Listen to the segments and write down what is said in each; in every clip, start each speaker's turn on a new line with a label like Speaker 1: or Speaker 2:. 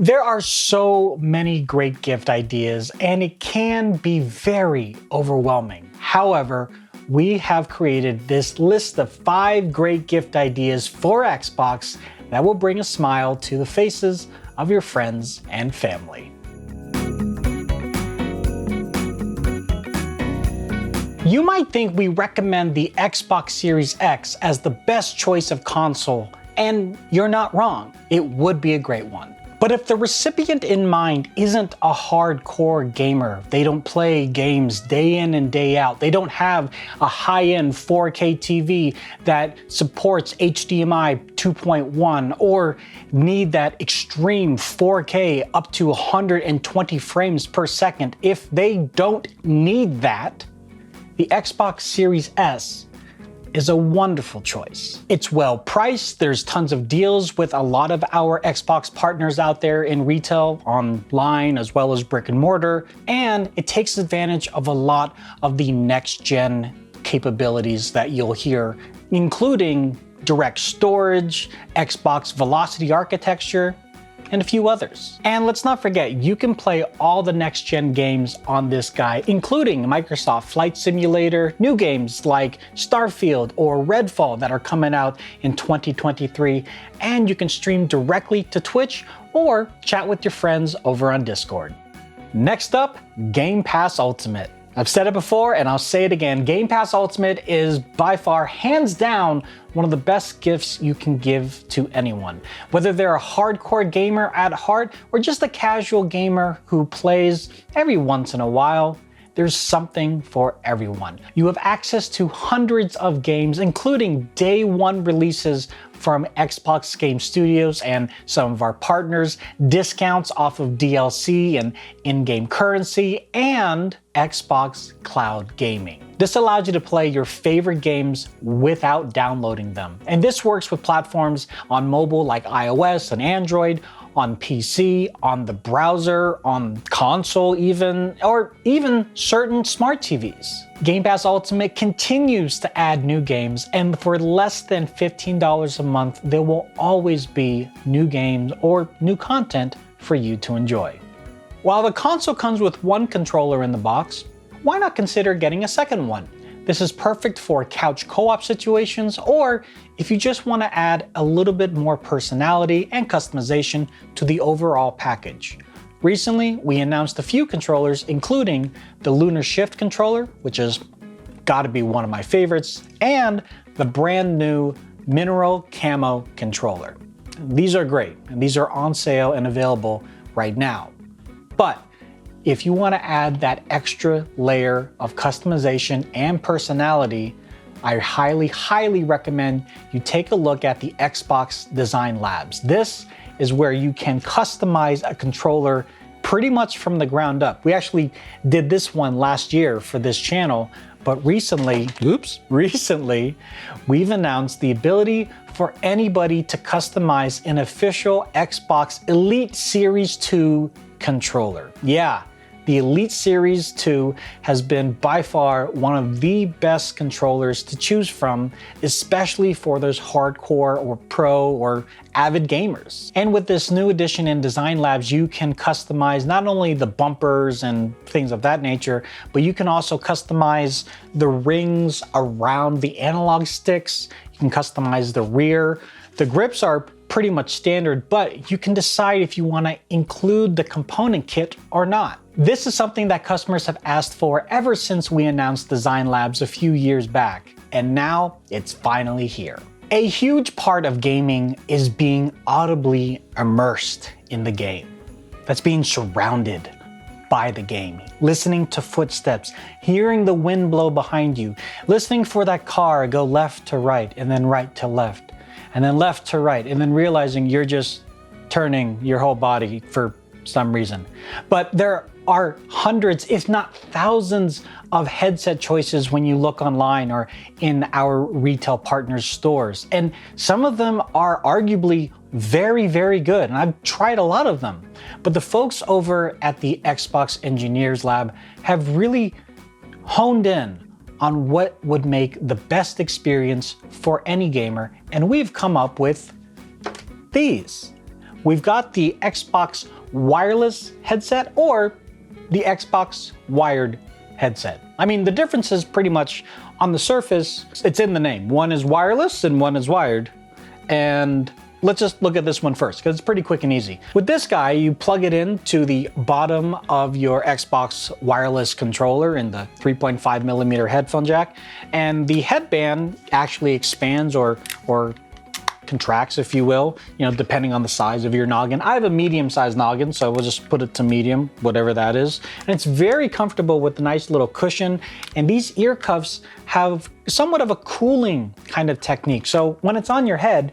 Speaker 1: There are so many great gift ideas, and it can be very overwhelming. However, we have created this list of 5 great gift ideas for Xbox that will bring a smile to the faces of your friends and family. You might think we recommend the Xbox Series X as the best choice of console, and you're not wrong. It would be a great one. But if the recipient in mind isn't a hardcore gamer, they don't play games day in and day out, they don't have a high-end 4K TV that supports HDMI 2.1 or need that extreme 4K up to 120 frames per second, if they don't need that, the Xbox Series S is a wonderful choice. It's well priced, there's tons of deals with a lot of our Xbox partners out there in retail, online, as well as brick and mortar, and it takes advantage of a lot of the next-gen capabilities that you'll hear, including direct storage, Xbox Velocity architecture, and a few others. And let's not forget, you can play all the next-gen games on this guy, including Microsoft Flight Simulator, new games like Starfield or Redfall that are coming out in 2023, and you can stream directly to Twitch or chat with your friends over on Discord. Next up, Game Pass Ultimate. I've said it before and I'll say it again, Game Pass Ultimate is by far, hands down, one of the best gifts you can give to anyone. Whether they're a hardcore gamer at heart or just a casual gamer who plays every once in a while, there's something for everyone. You have access to hundreds of games, including day one releases from Xbox Game Studios and some of our partners, discounts off of DLC and in-game currency, and Xbox Cloud Gaming. This allows you to play your favorite games without downloading them. And this works with platforms on mobile like iOS and Android, on PC, on the browser, on console even, or even certain smart TVs. Game Pass Ultimate continues to add new games, and for less than $15 a month, there will always be new games or new content for you to enjoy. While the console comes with one controller in the box, why not consider getting a second one? This is perfect for couch co-op situations, or if you just want to add a little bit more personality and customization to the overall package. Recently, we announced a few controllers, including the Lunar Shift controller, which has got to be one of my favorites, and the brand new Mineral Camo controller. These are great, and these are on sale and available right now. But if you want to add that extra layer of customization and personality, I highly recommend you take a look at the Xbox Design Labs. This is where you can customize a controller pretty much from the ground up. We actually did this one last year for this channel, but recently, we've announced the ability for anybody to customize an official Xbox Elite Series 2 controller. Yeah. The Elite Series 2 has been by far one of the best controllers to choose from, especially for those hardcore or pro or avid gamers. And with this new addition in Design Labs, you can customize not only the bumpers and things of that nature, but you can also customize the rings around the analog sticks. You can customize the rear. The grips are pretty much standard, but you can decide if you want to include the component kit or not. This is something that customers have asked for ever since we announced Design Labs a few years back, and now it's finally here. A huge part of gaming is being audibly immersed in the game. That's being surrounded by the game, listening to footsteps, hearing the wind blow behind you, listening for that car go left to right and then right to left, and then left to right, and then realizing you're just turning your whole body for some reason. But there are hundreds, if not thousands, of headset choices when you look online or in our retail partners' stores. And some of them are arguably very good, and I've tried a lot of them. But the folks over at the Xbox Engineers Lab have really honed in on what would make the best experience for any gamer, and we've come up with these. we've got the Xbox wireless headset or the Xbox wired headset. I mean, the difference is pretty much on the surface, it's in the name. One is wireless and one is wired. And let's just look at this one first because it's pretty quick and easy. With this guy, you plug it into the bottom of your Xbox wireless controller in the 3.5 millimeter headphone jack, and the headband actually expands or contracts, if you will, depending on the size of your noggin. I have a medium-sized noggin, so we'll just put it to medium, whatever that is. And it's very comfortable with the nice little cushion. And these ear cuffs have somewhat of a cooling kind of technique. So when it's on your head,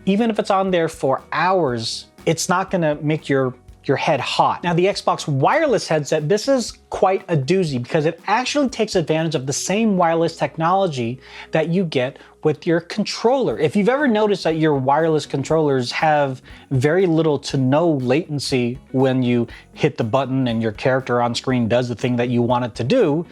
Speaker 1: even if it's on there for hours, it's not gonna make your head hot. Now the Xbox wireless headset, this is quite a doozy because it actually takes advantage of the same wireless technology that you get with your controller. If you've ever noticed that your wireless controllers have very little to no latency when you hit the button and your character on screen does the thing that you want it to do,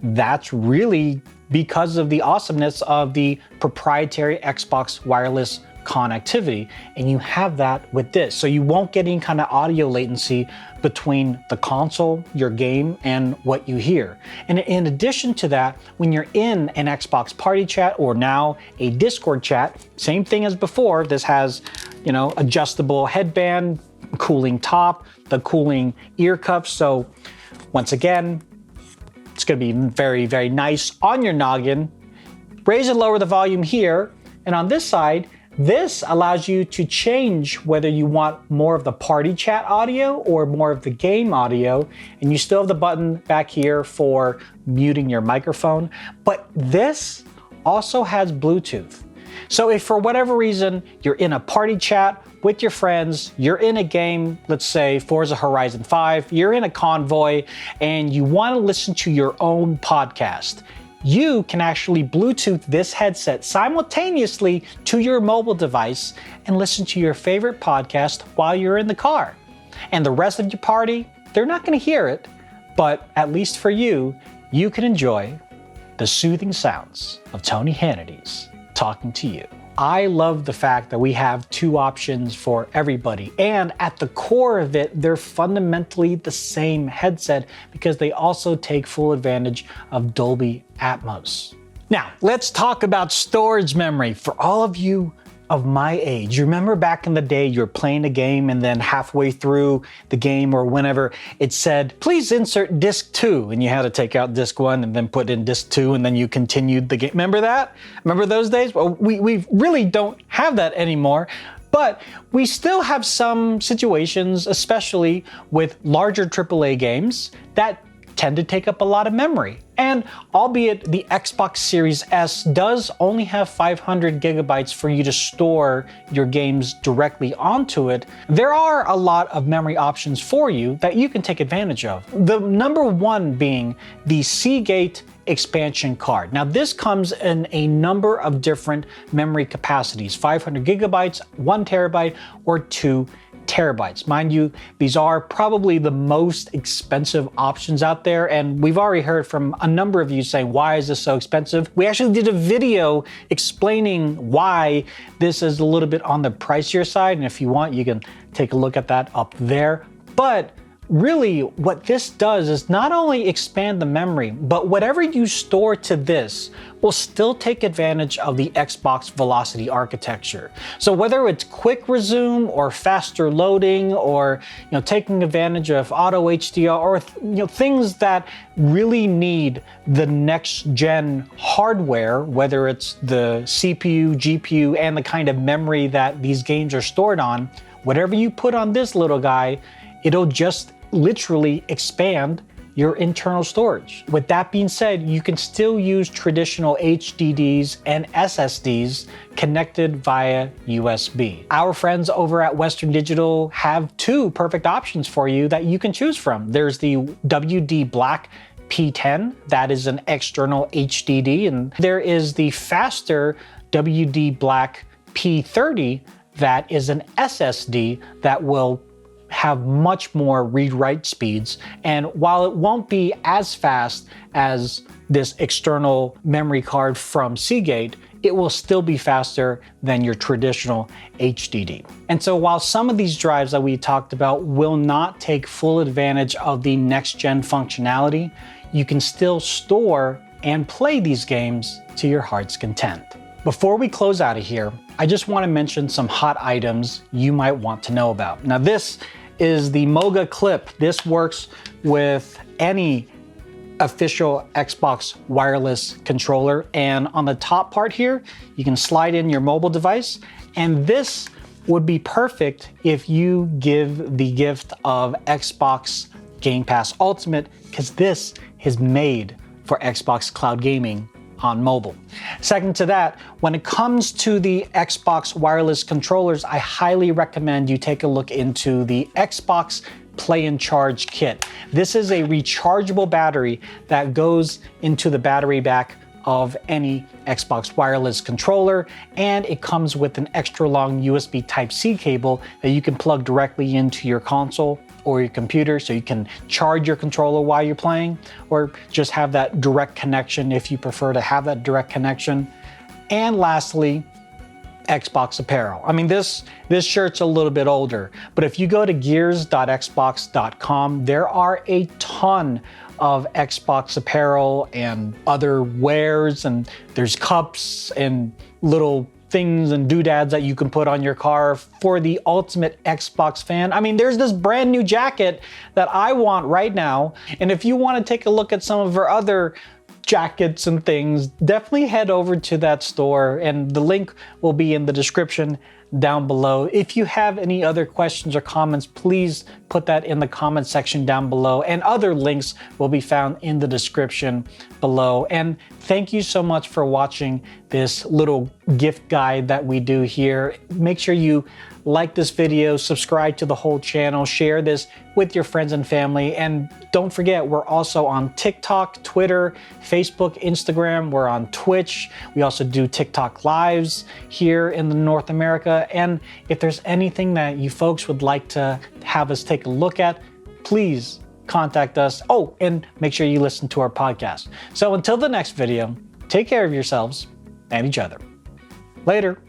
Speaker 1: that's really because of the awesomeness of the proprietary Xbox wireless connectivity, and you have that with this. So you won't get any kind of audio latency between the console, your game, and what you hear. And in addition to that, when you're in an Xbox party chat or now a Discord chat, same thing as before, this has, adjustable headband, cooling top, the cooling ear cuffs. So once again, it's gonna be very, very nice on your noggin. Raise and lower the volume here, and on this side, this allows you to change whether you want more of the party chat audio or more of the game audio, and you still have the button back here for muting your microphone, but this also has Bluetooth. So if for whatever reason you're in a party chat with your friends, you're in a game, let's say Forza Horizon 5, you're in a convoy, and you want to listen to your own podcast, you can actually Bluetooth this headset simultaneously to your mobile device and listen to your favorite podcast while you're in the car. And the rest of your party, they're not going to hear it, but at least for you, you can enjoy the soothing sounds of Tony Hannity's talking to you. I love the fact that we have two options for everybody, and at the core of it, they're fundamentally the same headset because they also take full advantage of Dolby Atmos. Now, let's talk about storage memory. For all of you of my age, you remember back in the day you were playing a game and then halfway through the game or whenever it said, please insert disc 2, and you had to take out disc 1 and then put in disc 2 and then you continued the game. Remember that? Remember those days? Well, we really don't have that anymore. But we still have some situations, especially with larger AAA games, that tend to take up a lot of memory. And albeit the Xbox Series S does only have 500 gigabytes for you to store your games directly onto it, there are a lot of memory options for you that you can take advantage of. The number one being the Seagate expansion card. Now this comes in a number of different memory capacities, 500 gigabytes, 1 terabyte, or 2 terabytes. Mind you, these are probably the most expensive options out there, and we've already heard from a number of you saying, why is this so expensive? We actually did a video explaining why this is a little bit on the pricier side, and if you want, you can take a look at that up there. But really, what this does is not only expand the memory, but whatever you store to this will still take advantage of the Xbox Velocity architecture. So whether it's quick resume or faster loading, or taking advantage of auto HDR, or things that really need the next gen hardware, whether it's the CPU, GPU, and the kind of memory that these games are stored on, whatever you put on this little guy, it'll just literally expand your internal storage. With that being said, you can still use traditional HDDs and SSDs connected via USB. Our friends over at Western Digital have two perfect options for you that you can choose from. There's the WD Black P10, that is an external HDD, and there is the faster WD Black P30, that is an SSD that will have much more read-write speeds. And while it won't be as fast as this external memory card from Seagate, it will still be faster than your traditional HDD. And so while some of these drives that we talked about will not take full advantage of the next-gen functionality, you can still store and play these games to your heart's content. Before we close out of here, I just want to mention some hot items you might want to know about. Now this is the Moga Clip. This works with any official Xbox wireless controller, and on the top part here you can slide in your mobile device, and this would be perfect if you give the gift of Xbox Game Pass Ultimate, because this is made for Xbox Cloud Gaming on mobile. Second to that, when it comes to the Xbox wireless controllers, I highly recommend you take a look into the Xbox Play and Charge kit. This is a rechargeable battery that goes into the battery back of any Xbox wireless controller, and it comes with an extra long USB Type-C cable that you can plug directly into your console or your computer, so you can charge your controller while you're playing, or just have that direct connection if you prefer to have that direct connection. And lastly, Xbox apparel. I mean, this shirt's a little bit older, but if you go to gears.xbox.com, there are a ton of Xbox apparel and other wares, and there's cups and little things and doodads that you can put on your car for the ultimate Xbox fan. I mean, there's this brand new jacket that I want right now, and if you want to take a look at some of our other jackets and things, definitely head over to that store, and the link will be in the description down below. If you have any other questions or comments, please put that in the comment section down below, and other links will be found in the description below. And thank you so much for watching this little gift guide that we do here. Make sure you like this video, subscribe to the whole channel, share this with your friends and family, and don't forget, we're also on TikTok, Twitter, Facebook, Instagram, we're on Twitch. We also do TikTok lives here in North America, and if there's anything that you folks would like to have us take a look at, please contact us. Oh, and make sure you listen to our podcast. So until the next video, take care of yourselves and each other. Later.